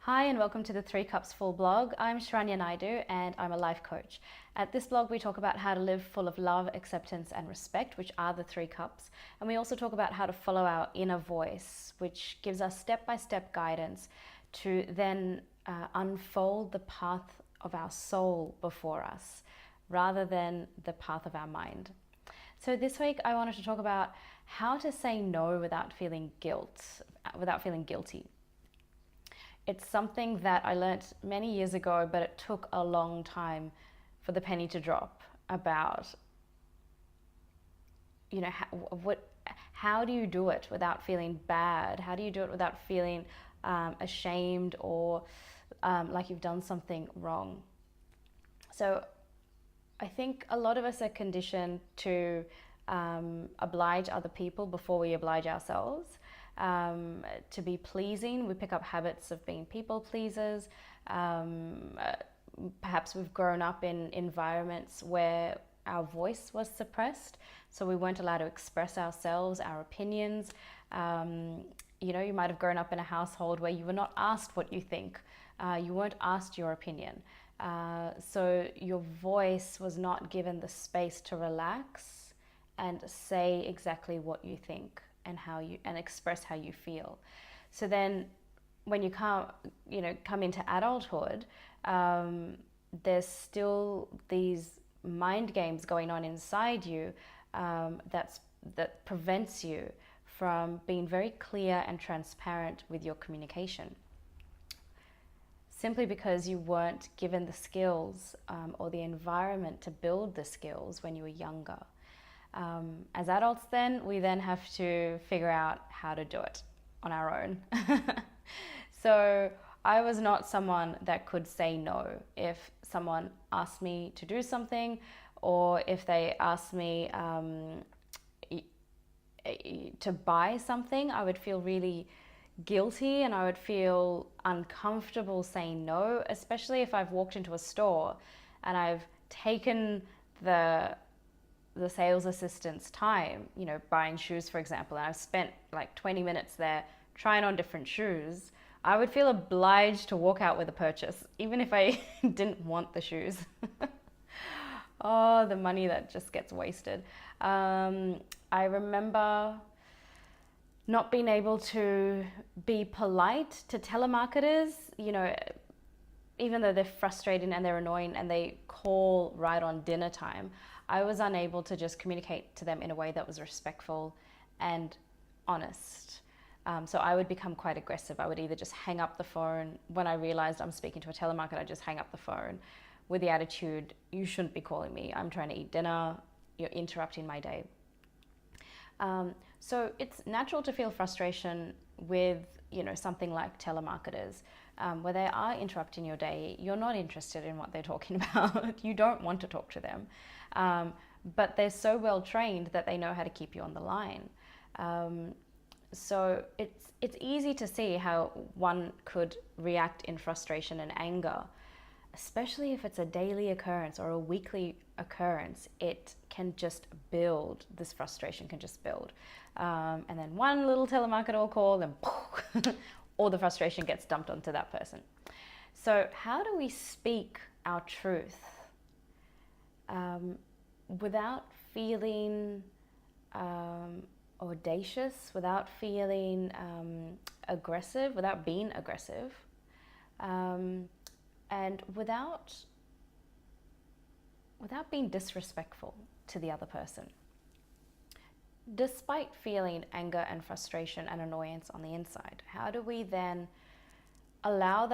Hi and welcome to the 3 Cups Full blog. I'm Sharanya and I'm a life coach. At this blog we talk about how to live full of love, acceptance and respect, which are the 3 cups. And we also talk about how to follow our inner voice, which gives us step-by-step guidance to then unfold the path of our soul before us, rather than the path of our mind. So this week I wanted to talk about how to say no without feeling guilty. It's something that I learnt many years ago, but it took a long time for the penny to drop about, how do you do it without feeling bad? How do you do it without feeling ashamed or like you've done something wrong? So I think a lot of us are conditioned to oblige other people before we oblige ourselves. To be pleasing, we pick up habits of being people pleasers. Perhaps we've grown up in environments where our voice was suppressed, so we weren't allowed to express ourselves, our opinions. You might have grown up in a household where you were not asked what you think. You weren't asked your opinion. So your voice was not given the space to relax and say exactly what you think and express how you feel. So then when you come into adulthood, there's still these mind games going on inside you that prevents you from being very clear and transparent with your communication, simply because you weren't given the skills or the environment to build the skills when you were younger. As adults we then have to figure out how to do it on our own. So I was not someone that could say no. If someone asked me to do something, or if they asked me to buy something, I would feel really guilty and I would feel uncomfortable saying no, especially if I've walked into a store and I've taken the sales assistant's time, buying shoes, for example, and I've spent like 20 minutes there trying on different shoes. I would feel obliged to walk out with a purchase, even if I didn't want the shoes. Oh, the money that just gets wasted. I remember not being able to be polite to telemarketers, even though they're frustrating and they're annoying and they call right on dinner time. I was unable to just communicate to them in a way that was respectful and honest. So I would become quite aggressive. I would either just hang up the phone. When I realized I'm speaking to a telemarketer, I just hang up the phone with the attitude, you shouldn't be calling me. I'm trying to eat dinner. You're interrupting my day. So it's natural to feel frustration with, something like telemarketers, where they are interrupting your day. You're not interested in what they're talking about. You don't want to talk to them. But they're so well trained that they know how to keep you on the line. So it's easy to see how one could react in frustration and anger, especially if it's a daily occurrence or a weekly occurrence. It can just build, this frustration can just build. And then one little telemarketer will call and all the frustration gets dumped onto that person. So how do we speak our truth without feeling audacious, without feeling aggressive, without being aggressive, and without being disrespectful to the other person, despite feeling anger and frustration and annoyance on the inside? How do we then allow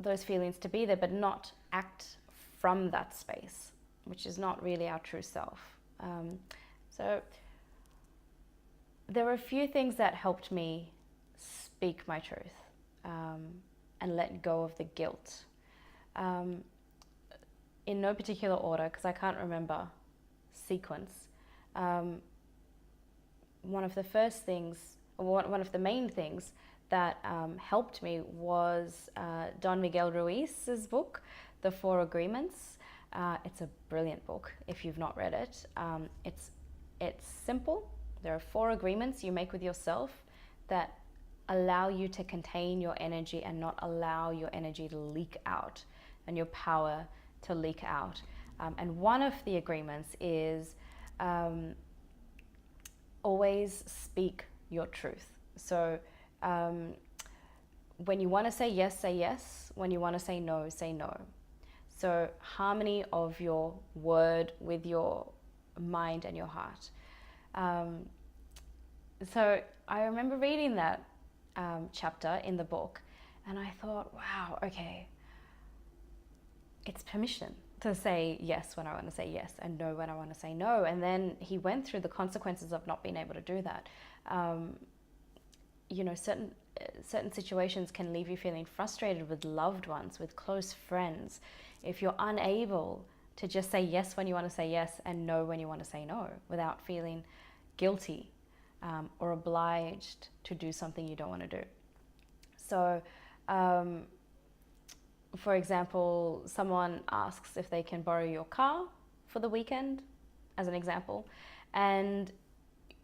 those feelings to be there, but not act from that space, which is not really our true self? So there were a few things that helped me speak my truth and let go of the guilt. In no particular order, because I can't remember sequence. One of the main things that helped me was Don Miguel Ruiz's book, The 4 Agreements. It's a brilliant book if you've not read it. It's simple. There are 4 agreements you make with yourself that allow you to contain your energy and not allow your energy to leak out and your power to leak out. And one of the agreements is always speak your truth. So when you want to say yes, say yes. When you want to say no, say no. So harmony of your word with your mind and your heart. So I remember reading that chapter in the book, and I thought, wow, okay, it's permission to say yes when I want to say yes and no when I want to say no. And then he went through the consequences of not being able to do that. Certain situations can leave you feeling frustrated with loved ones, with close friends, if you're unable to just say yes when you want to say yes and no when you want to say no, without feeling guilty or obliged to do something you don't want to do. So for example, someone asks if they can borrow your car for the weekend, as an example, and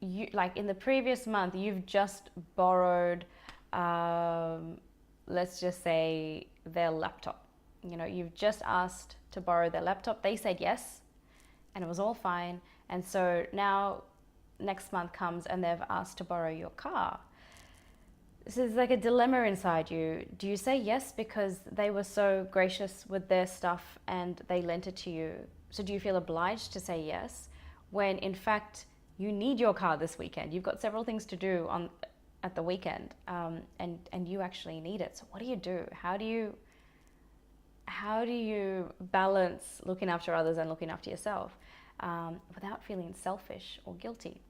you, like in the previous month, you've just borrowed, let's just say, their laptop. You've just asked to borrow their laptop. They said yes, and it was all fine. And so now next month comes and they've asked to borrow your car. This is like a dilemma inside you. Do you say yes because they were so gracious with their stuff and they lent it to you? So do you feel obliged to say yes when in fact you need your car this weekend? You've got several things to do at the weekend, and you actually need it. So what do? How do you balance looking after others and looking after yourself without feeling selfish or guilty?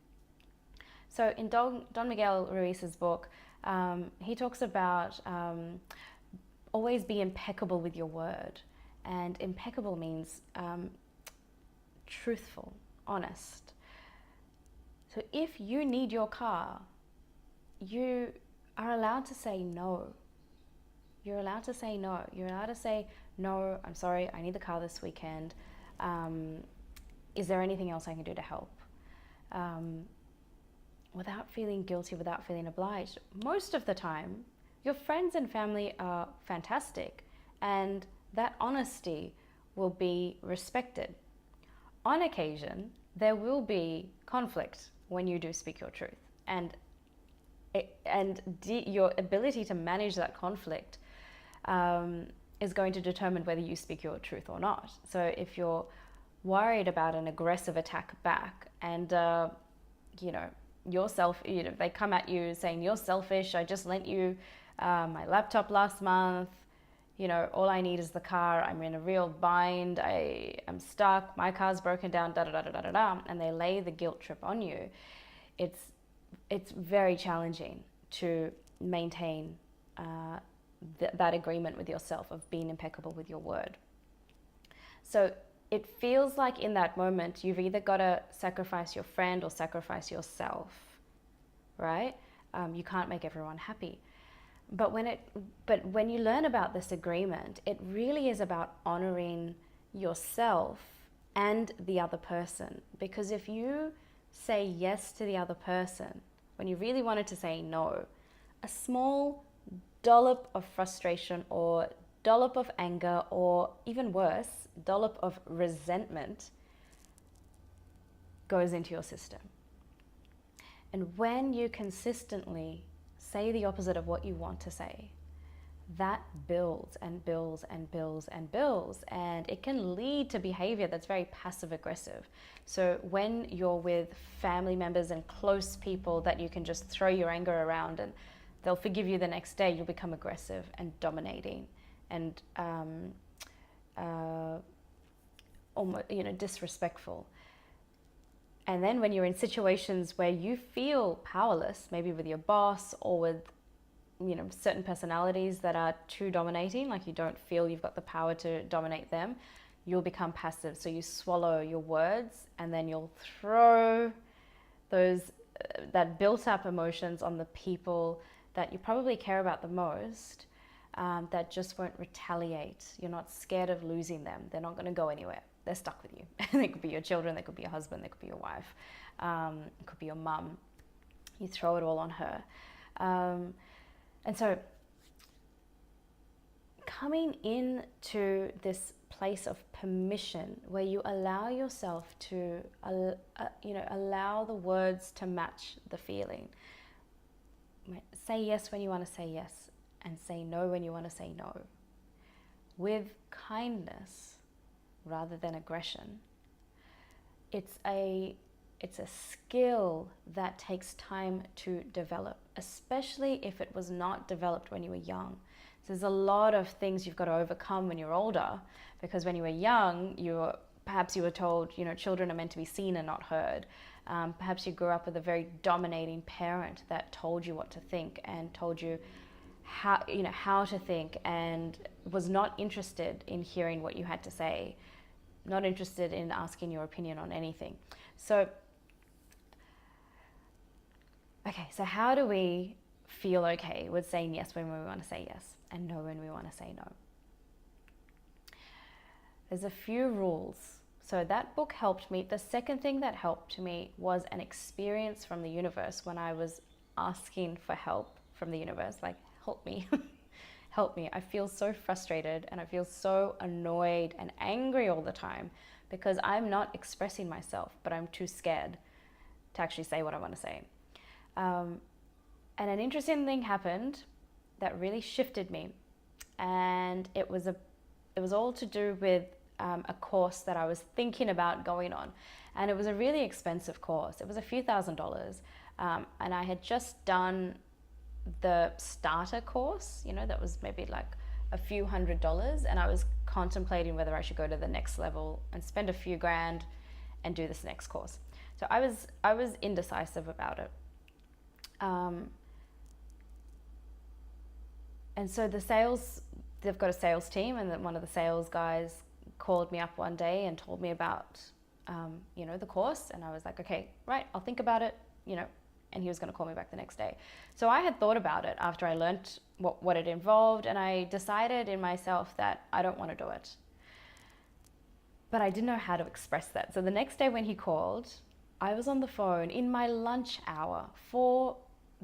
So in Don Miguel Ruiz's book, he talks about always be impeccable with your word. And impeccable means truthful, honest. So if you need your car, you are allowed to say no. You're allowed to say no. You're allowed to say, no, I'm sorry, I need the car this weekend. Is there anything else I can do to help? Without feeling guilty, without feeling obliged. Most of the time, your friends and family are fantastic, and that honesty will be respected. On occasion, there will be conflict when you do speak your truth, and your ability to manage that conflict is going to determine whether you speak your truth or not. So if you're worried about an aggressive attack back, and they come at you saying you're selfish, I just lent you my laptop last month, all I need is the car, I'm in a real bind, I am stuck, my car's broken down, and they lay the guilt trip on you. It's very challenging to maintain that agreement with yourself of being impeccable with your word. So it feels like in that moment, you've either got to sacrifice your friend or sacrifice yourself, right? You can't make everyone happy. But when you learn about this agreement, it really is about honoring yourself and the other person. Because if you say yes to the other person, when you really wanted to say no, a small dollop of frustration or dollop of anger, or even worse, dollop of resentment goes into your system. And when you consistently say the opposite of what you want to say, that builds and builds and builds and builds, and it can lead to behavior that's very passive aggressive. So when you're with family members and close people that you can just throw your anger around and they'll forgive you the next day, you'll become aggressive and dominating and almost, disrespectful. And then when you're in situations where you feel powerless, maybe with your boss or with certain personalities that are too dominating, like you don't feel you've got the power to dominate them, you'll become passive. So you swallow your words, and then you'll throw those that built up emotions on the people that you probably care about the most, that just won't retaliate. You're not scared of losing them. They're not going to go anywhere. They're stuck with you. They could be your children, they could be your husband, they could be your wife, it could be your mum. You throw it all on her. And so coming into this place of permission where you allow yourself to, allow the words to match the feeling. Say yes when you want to say yes, and say no when you want to say no. With kindness rather than aggression. It's a skill that takes time to develop, especially if it was not developed when you were young. So there's a lot of things you've got to overcome when you're older, because when you were young, perhaps you were told, children are meant to be seen and not heard. Perhaps you grew up with a very dominating parent that told you what to think and told you how to think, and was not interested in hearing what you had to say, not interested in asking your opinion on anything. So how do we feel okay with saying yes when we want to say yes and no when we want to say no? There's a few rules. So that book helped me. The second thing that helped me was an experience from the universe when I was asking for help from the universe, like, help me, help me. I feel so frustrated and I feel so annoyed and angry all the time because I'm not expressing myself, but I'm too scared to actually say what I want to say. And an interesting thing happened that really shifted me, and it was all to do with a course that I was thinking about going on, and it was a really expensive course. It was a few $1,000s, and I had just done the starter course, that was maybe like a few $100s, and I was contemplating whether I should go to the next level and spend a few grand and do this next course. So I was indecisive about it. And so they've got a sales team, and then one of the sales guys called me up one day and told me about, the course. And I was like, okay, right, I'll think about it, and he was going to call me back the next day. So I had thought about it after I learnt what it involved, and I decided in myself that I don't want to do it. But I didn't know how to express that. So the next day when he called, I was on the phone in my lunch hour for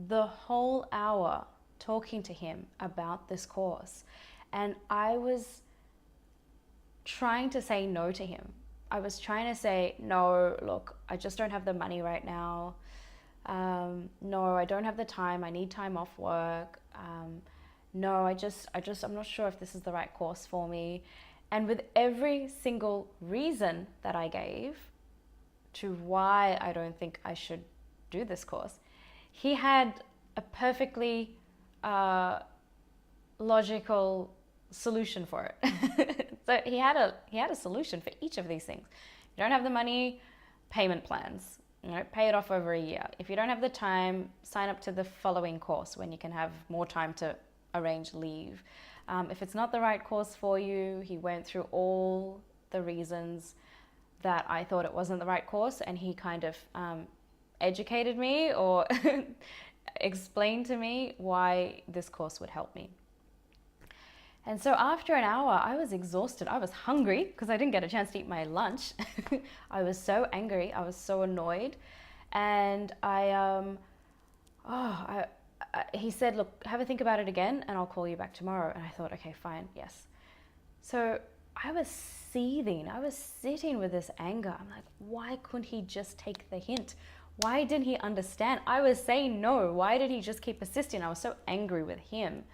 the whole hour talking to him about this course. And I was trying to say no to him. I was trying to say, no, look, I just don't have the money right now. No, I don't have the time. I need time off work. No, I'm not sure if this is the right course for me. And with every single reason that I gave to why I don't think I should do this course, he had a perfectly logical solution for it. So he had a solution for each of these things. You don't have the money, payment plans. Pay it off over a year. If you don't have the time, sign up to the following course when you can have more time to arrange leave. If it's not the right course for you, he went through all the reasons that I thought it wasn't the right course, and he kind of educated me or explained to me why this course would help me. And so after an hour, I was exhausted. I was hungry because I didn't get a chance to eat my lunch. I was so angry. I was so annoyed. And he said, look, have a think about it again and I'll call you back tomorrow. And I thought, okay, fine, yes. So I was seething. I was sitting with this anger. I'm like, why couldn't he just take the hint? Why didn't he understand? I was saying no. Why did he just keep persisting? I was so angry with him.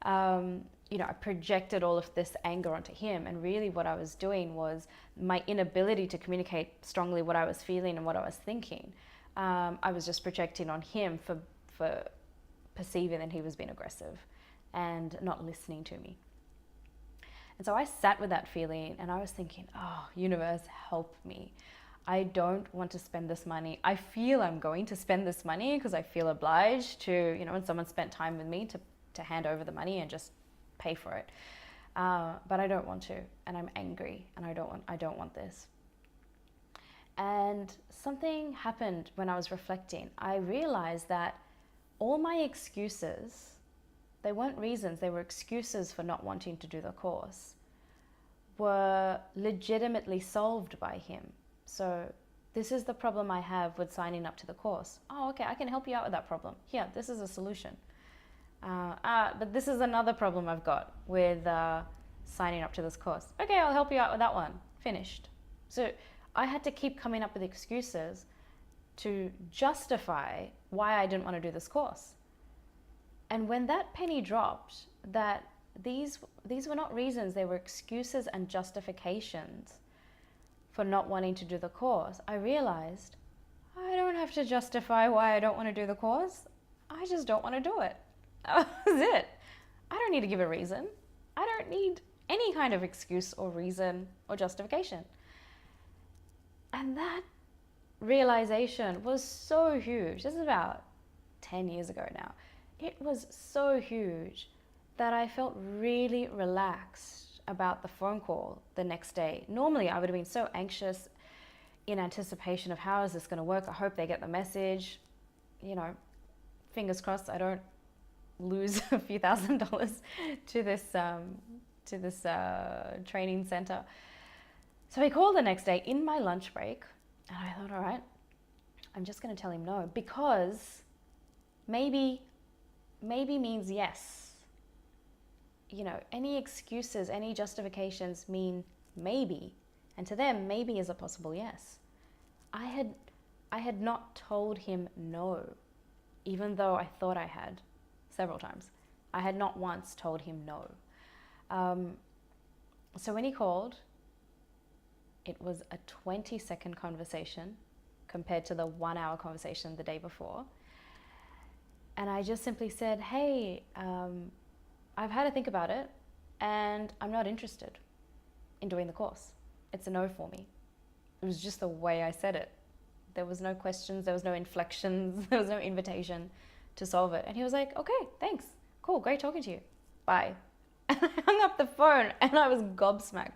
I projected all of this anger onto him, and really what I was doing was my inability to communicate strongly what I was feeling and what I was thinking. I was just projecting on him for perceiving that he was being aggressive and not listening to me. And so I sat with that feeling and I was thinking, oh, universe, help me. I don't want to spend this money. I feel I'm going to spend this money because I feel obliged to, when someone spent time with me to hand over the money and just pay for it. But I don't want to, and I'm angry, and I don't want this. And something happened when I was reflecting. I realized that all my excuses, they weren't reasons, they were excuses for not wanting to do the course, were legitimately solved by him. So this is the problem I have with signing up to the course. Oh, okay, I can help you out with that problem. Here, this is a solution. But this is another problem I've got with signing up to this course. Okay, I'll help you out with that one. Finished. So I had to keep coming up with excuses to justify why I didn't want to do this course. And when that penny dropped, that these were not reasons, they were excuses and justifications for not wanting to do the course, I realized I don't have to justify why I don't want to do the course. I just don't want to do it. That was it. I don't need to give a reason. I don't need any kind of excuse or reason or justification. And that realization was so huge. This is about 10 years ago now. It was so huge that I felt really relaxed about the phone call the next day. Normally, I would have been so anxious in anticipation of how is this going to work? I hope they get the message. You know, fingers crossed I don't lose a few $1,000s to this training center. So he called the next day in my lunch break, and I thought, all right, I'm just going to tell him no, because maybe means yes. You know, any excuses, any justifications mean maybe, and to them, maybe is a possible yes. I had not told him no, even though I thought I had several times. I had not once told him no. So when he called, it was a 20-second conversation compared to the 1-hour conversation the day before. And I just simply said, hey, I've had to think about it, and I'm not interested in doing the course. It's a no for me. It was just the way I said it. There was no questions, there was no inflections, there was no invitation to solve it. And he was like, okay, thanks. Cool, great talking to you. Bye. And I hung up the phone and I was gobsmacked.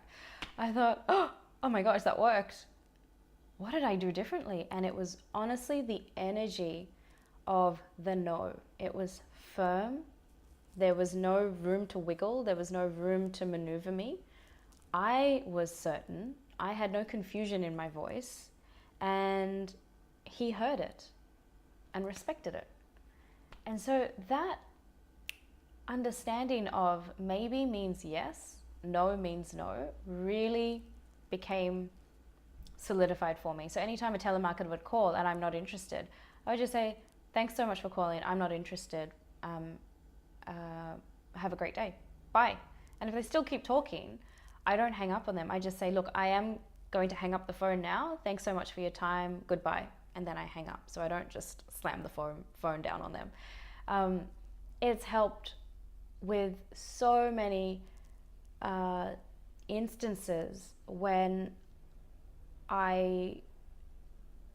I thought, oh my gosh, that worked. What did I do differently? And it was honestly the energy of the no. It was firm. There was no room to wiggle. There was no room to maneuver me. I was certain. I had no confusion in my voice. And he heard it and respected it. And so that understanding of maybe means yes, no means no, really became solidified for me. So anytime a telemarketer would call and I'm not interested, I would just say, thanks so much for calling. I'm not interested. Have a great day. Bye. And if they still keep talking, I don't hang up on them. I just say, look, I am going to hang up the phone now. Thanks so much for your time. Goodbye. And then I hang up. So I don't just slam the phone down on them. It's helped with so many instances when I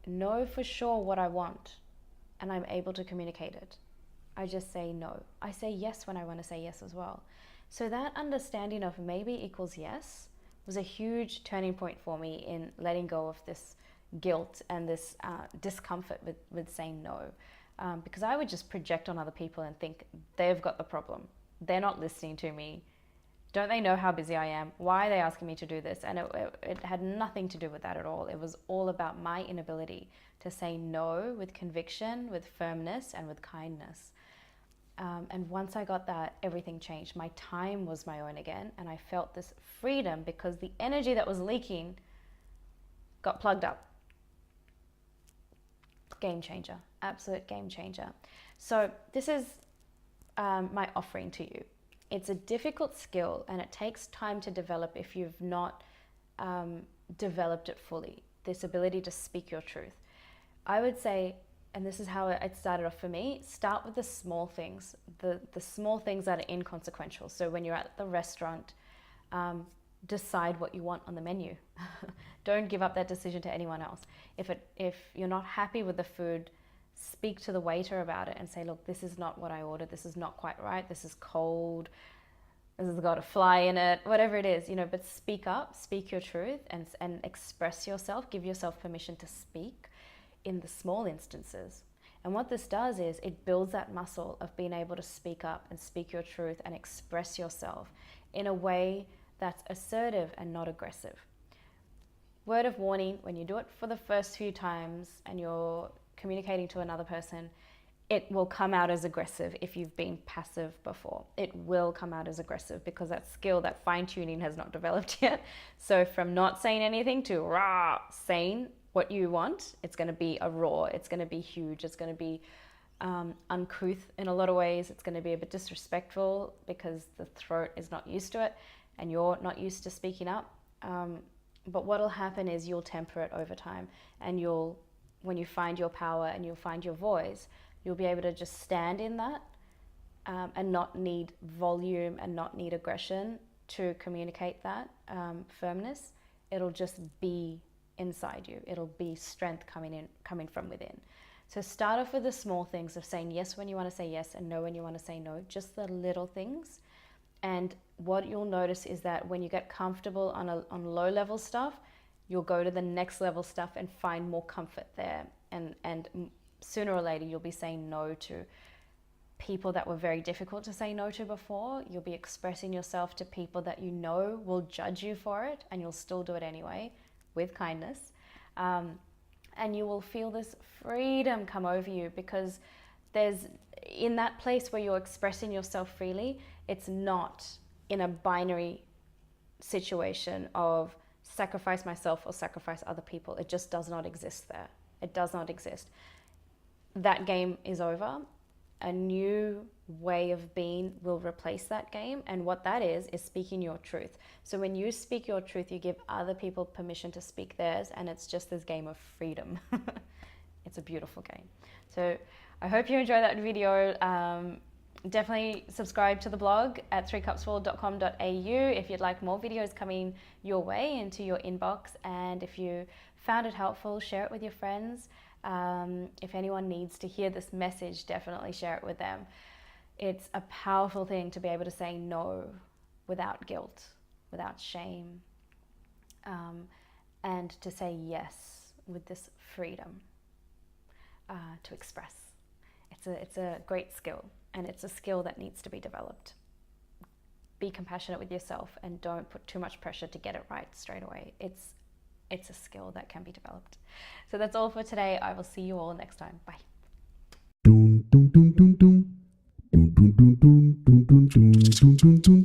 know for sure what I want and I'm able to communicate it. I just say no. I say yes when I want to say yes as well. So that understanding of maybe equals yes was a huge turning point for me in letting go of this guilt and this discomfort with saying no. Because I would just project on other people and think they've got the problem. They're not listening to me. Don't they know how busy I am? Why are they asking me to do this? And it had nothing to do with that at all. It was all about my inability to say no with conviction, with firmness, and with kindness. And once I got that, everything changed. My time was my own again, and I felt this freedom because the energy that was leaking got plugged up. Game changer, absolute game changer. So this is my offering to you. It's a difficult skill and it takes time to develop if you've not developed it fully, this ability to speak your truth. I would say, and this is how it started off for me, start with the small things, the small things that are inconsequential. So when you're at the restaurant, decide what you want on the menu. Don't give up that decision to anyone else. If you're not happy with the food, speak to the waiter about it and say, look, this is not what I ordered. This is not quite right. This is cold. This has got a fly in it, whatever it is, but speak up, speak your truth and express yourself. Give yourself permission to speak in the small instances. And what this does is it builds that muscle of being able to speak up and speak your truth and express yourself in a way that's assertive and not aggressive. Word of warning, when you do it for the first few times and you're communicating to another person, it will come out as aggressive if you've been passive before. It will come out as aggressive because that skill, that fine tuning has not developed yet. So from not saying anything to rah, saying what you want, it's going to be a roar. It's going to be huge. It's going to be uncouth in a lot of ways. It's going to be a bit disrespectful because the throat is not used to it and you're not used to speaking up. But what will happen is you'll temper it over time, and when you find your power and you'll find your voice, you'll be able to just stand in that and not need volume and not need aggression to communicate that firmness. It'll just be inside you. It'll be strength coming from within. So start off with the small things of saying yes when you want to say yes and no when you want to say no, just the little things. And what you'll notice is that when you get comfortable on low level stuff, you'll go to the next level stuff and find more comfort there. And sooner or later, you'll be saying no to people that were very difficult to say no to before. You'll be expressing yourself to people that you know will judge you for it, and you'll still do it anyway with kindness. And you will feel this freedom come over you, because there's, in that place where you're expressing yourself freely, it's not in a binary situation of sacrifice myself or sacrifice other people. It just does not exist there. It does not exist. That game is over. A new way of being will replace that game. And what that is speaking your truth. So when you speak your truth, you give other people permission to speak theirs, and it's just this game of freedom. It's a beautiful game. So I hope you enjoyed that video. Definitely subscribe to the blog at 3cupsfull.com.au if you'd like more videos coming your way into your inbox. And if you found it helpful, share it with your friends. If anyone needs to hear this message, definitely share it with them. It's a powerful thing to be able to say no without guilt, without shame, and to say yes with this freedom to express. It's a great skill, and it's a skill that needs to be developed. Be compassionate with yourself and don't put too much pressure to get it right straight away. It's a skill that can be developed. So that's all for today. I will see you all next time. Bye. Dun, dun, dun, dun, dun. Dun, dun, dun, dun, dun, dun, dun, dun, dun.